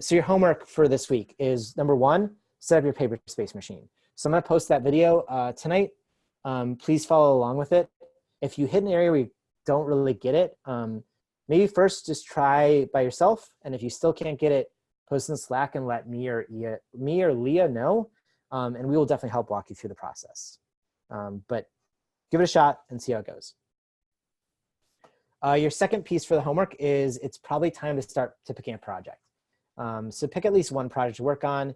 So your homework for this week is number one, set up your paper space machine. So I'm gonna post that video tonight. Please follow along with it. If you hit an area where you don't really get it, maybe first just try by yourself. And if you still can't get it, post in Slack and let me or Leah know. And we will definitely help walk you through the process. But give it a shot and see how it goes. Your second piece for the homework is it's probably time to start picking a project. So pick at least one project to work on.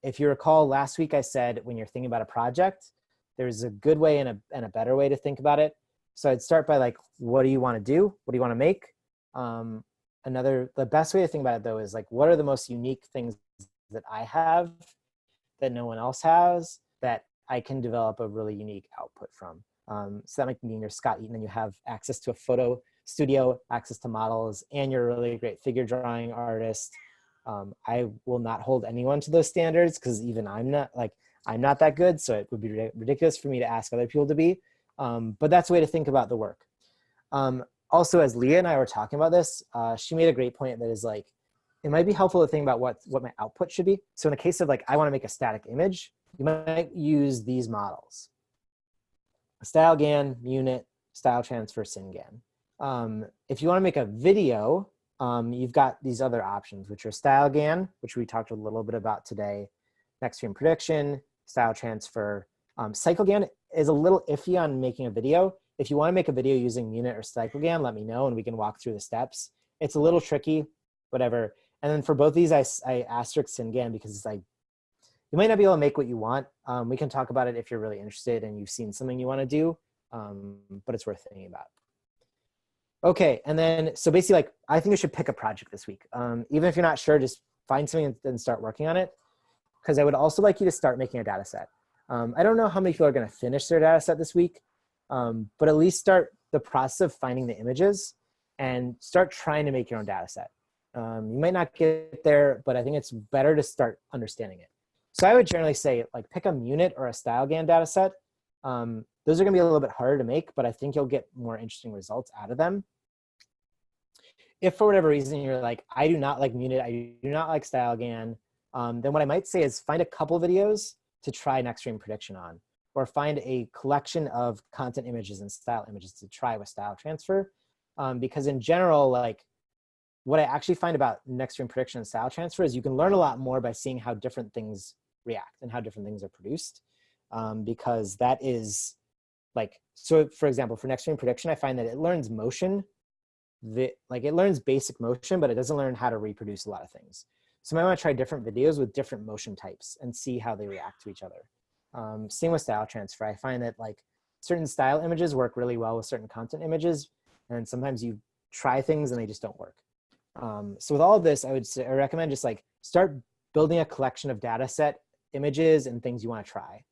If you recall, last week I said when you're thinking about a project, there's a good way and a better way to think about it. So I'd start by like, what do you want to do? What do you want to make? The best way to think about it though is like, what are the most unique things that I have that no one else has that I can develop a really unique output from? So that might mean you're Scott Eaton and you have access to a photo studio, access to models, and you're a really great figure drawing artist. I will not hold anyone to those standards because even I'm not that good, so it would be ridiculous for me to ask other people to be. But that's a way to think about the work. Also, as Leah and I were talking about this, she made a great point that is like, it might be helpful to think about what my output should be. So in the case of like, I want to make a static image, you might use these models: StyleGAN, Munit, Style Transfer, SynGAN. If you want to make a video, you've got these other options, which are StyleGAN, which we talked a little bit about today, Next Frame Prediction, Style Transfer. CycleGAN is a little iffy on making a video. If you want to make a video using Munit or CycleGAN, let me know and we can walk through the steps. It's a little tricky, whatever. And then for both these, I asterisk SynGAN because it's like, you might not be able to make what you want. We can talk about it if you're really interested and you've seen something you want to do, but it's worth thinking about. Okay, and then, so basically like, I think you should pick a project this week. Even if you're not sure, just find something and start working on it. Because I would also like you to start making a data set. I don't know how many people are gonna finish their data set this week, but at least start the process of finding the images and start trying to make your own data set. You might not get there, but I think it's better to start understanding it. So I would generally say like pick a Munit or a StyleGAN data set. Those are gonna be a little bit harder to make, but I think you'll get more interesting results out of them. If for whatever reason you're like, I do not like Munit, I do not like StyleGAN, then what I might say is find a couple videos to try Next Frame Prediction on, or find a collection of content images and style images to try with Style Transfer. Because in general, like what I actually find about Next Frame Prediction and Style Transfer is you can learn a lot more by seeing how different things react and how different things are produced. Because that is like, so for example, for Next Frame Prediction, I find that it learns motion. Like it learns basic motion, but it doesn't learn how to reproduce a lot of things. So I might want to try different videos with different motion types and see how they react to each other. Same with Style Transfer. I find that like certain style images work really well with certain content images, and sometimes you try things and they just don't work. So with all of this, I recommend just like start building a collection of data set images and things you want to try.